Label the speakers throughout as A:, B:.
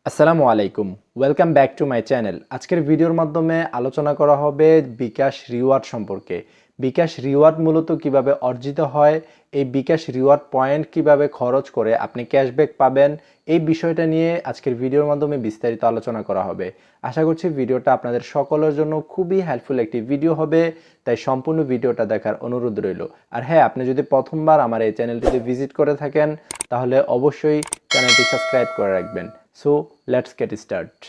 A: আসসালামু আলাইকুম, welcome back to my channel. আজকের ভিডিওর মাধ্যমে আলোচনা করা হবে বিকাশ রিওয়ার্ড সম্পর্কে। বিকাশ রিওয়ার্ড মূলত কিভাবে অর্জিত হয়, এই বিকাশ রিওয়ার্ড পয়েন্ট কিভাবে খরচ করে আপনি ক্যাশব্যাক পাবেন, এই বিষয়টা নিয়ে আজকের ভিডিওর মাধ্যমে বিস্তারিত আলোচনা করা হবে। আশা করছি ভিডিওটা আপনাদের সকলের জন্য খুবই হেল্পফুল একটি ভিডিও হবে, তাই সম্পূর্ণ ভিডিওটা দেখার অনুরোধ রইল। আর হ্যাঁ, আপনি যদি প্রথমবার আমার এই চ্যানেলটিতে ভিজিট করে থাকেন তাহলে অবশ্যই চ্যানেলটি সাবস্ক্রাইব করে রাখবেন। So let's get started.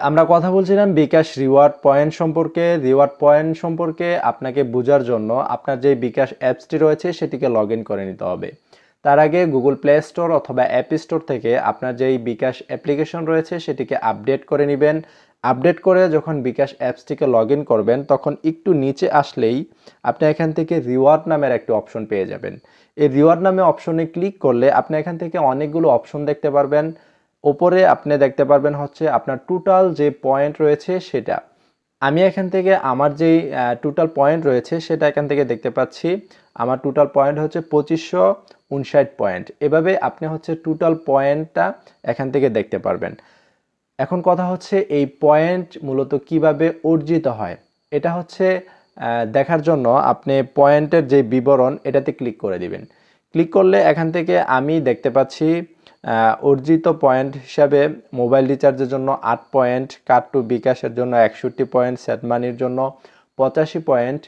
A: আমরা কথা বলছিলাম বিকাশ রিওয়ার্ড পয়েন্ট সম্পর্কে। রিওয়ার্ড পয়েন্ট সম্পর্কে আপনাকে বোঝার জন্য আপনার যে বিকাশ অ্যাপসটি রয়েছে সেটিকে লগ ইন করে নিতে হবে। তার আগে গুগল প্লে স্টোর অথবা অ্যাপ স্টোর থেকে আপনার যেই বিকাশ অ্যাপ্লিকেশন রয়েছে সেটিকে আপডেট করে নেবেন। আপডেট করে যখন বিকাশ অ্যাপসটিকে লগ ইন করবেন তখন একটু নিচে আসলেই আপনি এখান থেকে রিওয়ার্ড নামের একটি অপশন পেয়ে যাবেন। এই রিওয়ার্ড নামে অপশনে ক্লিক করলে আপনি এখান থেকে অনেকগুলো অপশন দেখতে পারবেন। ওপরে আপনি দেখতে পারবেন হচ্ছে আপনার টোটাল যে পয়েন্ট রয়েছে সেটা। আমি এখান থেকে আমার যেই টোটাল পয়েন্ট রয়েছে সেটা এখান থেকে দেখতে পাচ্ছি। আমার টোটাল পয়েন্ট হচ্ছে 2559 পয়েন্ট। এভাবে আপনি হচ্ছে টোটাল পয়েন্টটা এখান থেকে দেখতে পারবেন। এখন কথা হচ্ছে এই পয়েন্ট মূলত কিভাবে অর্জিত হয়, এটা হচ্ছে দেখার জন্য আপনি পয়েন্টের যে বিবরণ এটাতে ক্লিক করে দিবেন। ক্লিক করলে এখান থেকে আমি দেখতে পাচ্ছি অর্জিত পয়েন্ট হিসাবে মোবাইল রিচার্জের জন্য 8 পয়েন্ট, কার্ড টু বিকাশের জন্য 61 পয়েন্ট, সেট মানির জন্য 85 পয়েন্ট।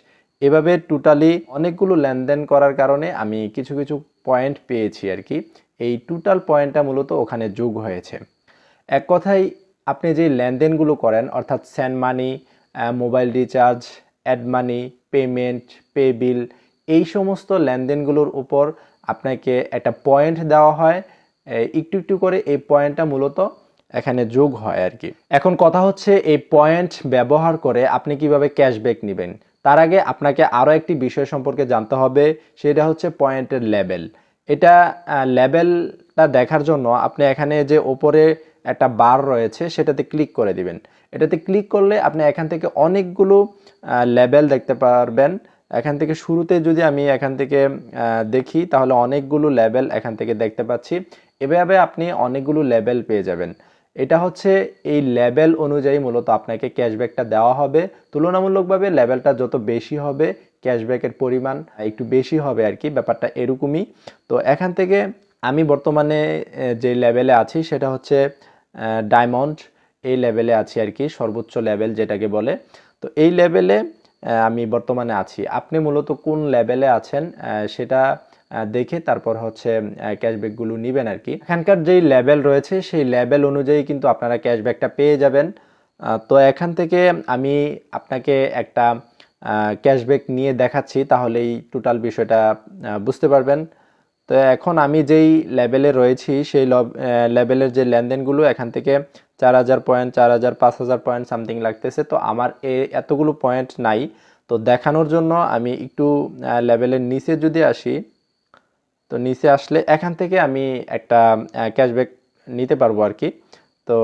A: এভাবে টোটালি অনেকগুলো লেনদেন করার কারণে আমি কিছু কিছু পয়েন্ট পেয়েছি আর কি। এই টোটাল পয়েন্টটা মূলত ওখানে যোগ হয়েছে। এক কথায় আপনি যে লেনদেনগুলো করেন অর্থাৎ send money, mobile recharge, add money, payment, pay bill, এই সমস্ত লেনদেনগুলোর উপর আপনাকে একটা পয়েন্ট দেওয়া হয়। একটু একটু করে এই পয়েন্টটা মূলত এখানে যোগ হয় আর কি। এখন কথা হচ্ছে এই পয়েন্ট ব্যবহার করে আপনি কিভাবে ক্যাশব্যাক নেবেন। তার আগে আপনাকে আরও একটি বিষয় সম্পর্কে জানতে হবে, সেটা হচ্ছে পয়েন্টের লেভেল। এটা লেভেলটা দেখার জন্য আপনি এখানে যে ওপরে একটা বার রয়েছে সেটাতে ক্লিক করে দিবেন। এটাতে ক্লিক করলে আপনি এখান থেকে অনেকগুলো লেভেল দেখতে পারবেন। এখান থেকে শুরুতে যদি আমি এখান থেকে দেখি তাহলে অনেকগুলো লেভেল এখান থেকে দেখতে পাচ্ছি। এভাবে আপনি অনেকগুলো লেভেল পেয়ে যাবেন। এটা হচ্ছে এই লেভেল অনুযায়ী মূলত আপনাকে ক্যাশব্যাকটা দেওয়া হবে। তুলনামূলকভাবে লেভেলটা যত বেশি হবে ক্যাশব্যাকের পরিমাণ একটু বেশি হবে আর কি, ব্যাপারটা এরকমই। তো এখান থেকে আমি বর্তমানে যে লেভেলে আছি সেটা হচ্ছে ডায়মন্ড, এই লেভেলে আছি আর কি, সর্বোচ্চ লেভেল যেটাকে বলে। তো এই লেভেলে আমি বর্তমানে আছি। আপনি মূলত কোন লেভেলে আছেন সেটা দেখে তারপর হচ্ছে ক্যাশব্যাকগুলো নেবেন আর কি। এখানকার যেই লেভেল রয়েছে সেই লেভেল অনুযায়ী কিন্তু আপনারা ক্যাশব্যাকটা পেয়ে যাবেন। তো এখান থেকে আমি আপনাকে একটা ক্যাশব্যাক নিয়ে দেখাচ্ছি, তাহলেই টোটাল বিষয়টা বুঝতে পারবেন। তো এখন আমি যেই লেভেলে রয়েছি সেই লেভেলের যে লেনদেনগুলো এখান থেকে 4000 পয়েন্ট, 4000, 5000 পয়েন্ট সামথিং লাগতেছে। তো আমার এতগুলো পয়েন্ট নাই। তো দেখানোর জন্য আমি একটু লেভেলের নিচে যদি আসি, তো নিচে আসলে এখান থেকে আমি একটা ক্যাশব্যাক নিতে পারবো আর কি। তো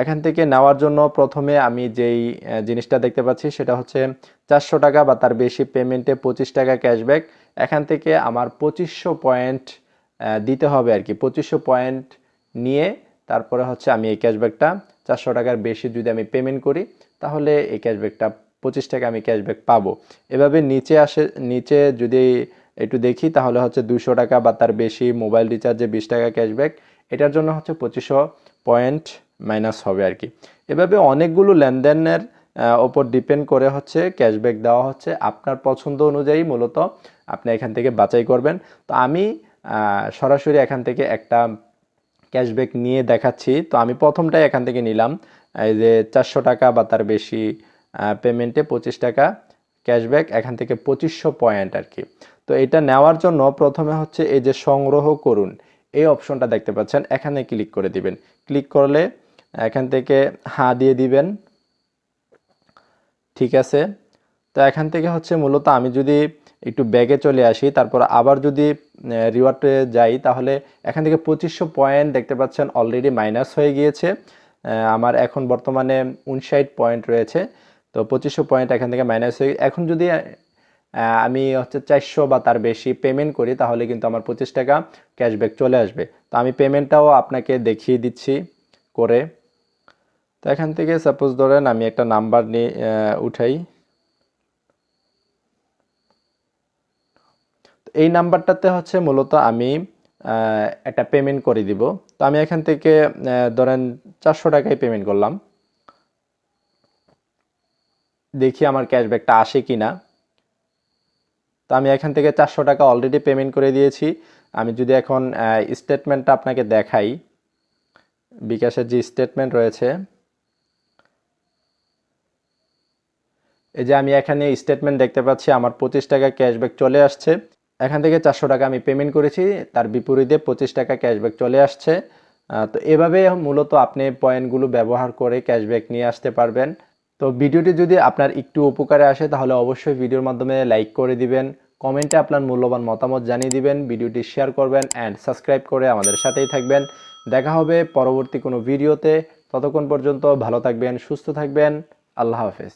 A: এখান থেকে নেওয়ার জন্য প্রথমে আমি যেই জিনিসটা দেখতে পাচ্ছি সেটা হচ্ছে 400 টাকা বা তার বেশি পেমেন্টে 25 টাকা ক্যাশব্যাক। এখান থেকে আমার 2500 পয়েন্ট দিতে হবে আর কি। 2500 পয়েন্ট নিয়ে তারপরে হচ্ছে আমি এই ক্যাশব্যাকটা 400 টাকার বেশি যদি আমি পেমেন্ট করি তাহলে এই ক্যাশব্যাকটা 25 টাকা আমি ক্যাশব্যাক পাবো। এভাবে নিচে যদি একটু দেখি তাহলে হচ্ছে 200 টাকা বা তার বেশি মোবাইল রিচার্জে 20 টাকা ক্যাশব্যাক, এটার জন্য হচ্ছে 2500 পয়েন্ট মাইনাস হবে আর কি। এভাবে অনেকগুলো লেনদেনের ওপর ডিপেন্ড করে হচ্ছে ক্যাশব্যাক দেওয়া হচ্ছে। আপনার পছন্দ অনুযায়ী মূলত আপনি এখান থেকে বাছাই করবেন। তো আমি সরাসরি এখান থেকে একটা ক্যাশব্যাক নিয়ে দেখাচ্ছি। তো আমি প্রথমটাই এখান থেকে নিলাম, এই যে 400 টাকা বা তার বেশি পেমেন্টে 25 টাকা ক্যাশব্যাক, এখান থেকে 2500 পয়েন্ট আর কি। তো এটা নেওয়ার জন্য প্রথমে হচ্ছে এই যে সংগ্রহ করুন এই অপশনটা দেখতে পাচ্ছেন, এখানে ক্লিক করে দিবেন। ক্লিক করলে এখান থেকে হ্যাঁ দিয়ে দিবেন, ঠিক আছে। তো এখান থেকে হচ্ছে মূলত আমি যদি একটু ব্যাগে চলে আসি তারপর আবার যদি রিওয়ার্ডে যাই তাহলে এখান থেকে 2500 পয়েন্ট দেখতে পাচ্ছেন অলরেডি মাইনাস হয়ে গিয়েছে। আমার এখন বর্তমানে 59 পয়েন্ট রয়েছে। তো 2500 পয়েন্ট এখান থেকে মাইনাস হয়ে, এখন যদি আমি হচ্ছে 400 বা তার বেশি পেমেন্ট করি তাহলে কিন্তু আমার 25 টাকা ক্যাশব্যাক চলে আসবে। তো আমি পেমেন্টটাও আপনাকে দেখিয়ে দিচ্ছি করে। তো এখান থেকে সাপোজ ধরেন আমি একটা নাম্বার নিয়ে উঠাই। এই নাম্বারটাতে হচ্ছে মূলত আমি একটা পেমেন্ট করে দিব। তো আমি এখান থেকে ধরেন 400 টাকায় পেমেন্ট করলাম, দেখি আমার ক্যাশব্যাকটা আসে কি না। তো আমি এখান থেকে 400 টাকা অলরেডি পেমেন্ট করে দিয়েছি। আমি যদি এখন স্টেটমেন্টটা আপনাকে দেখাই, বিকাশের যে স্টেটমেন্ট রয়েছে, এই যে আমি এখানে স্টেটমেন্ট দেখতে পাচ্ছি আমার 25 টাকা ক্যাশব্যাক চলে আসছে। এখান থেকে 400 টাকা আমি পেমেন্ট করেছি, তার বিপরীতে 25 টাকা ক্যাশব্যাক চলে আসছে। তো এভাবে মূলত আপনি পয়েন্টগুলো ব্যবহার করে ক্যাশব্যাক নিয়ে আসতে পারবেন। তো ভিডিওটি যদি আপনার একটু উপকারে আসে তাহলে অবশ্যই ভিডিওর মাধ্যমে লাইক করে দিবেন, কমেন্টে আপনার মূল্যবান মতামত জানিয়ে দিবেন, ভিডিওটি শেয়ার করবেন অ্যান্ড সাবস্ক্রাইব করে আমাদের সাথেই থাকবেন। দেখা হবে পরবর্তী কোনো ভিডিওতে। ততক্ষণ পর্যন্ত ভালো থাকবেন, সুস্থ থাকবেন। আল্লাহ হাফেজ।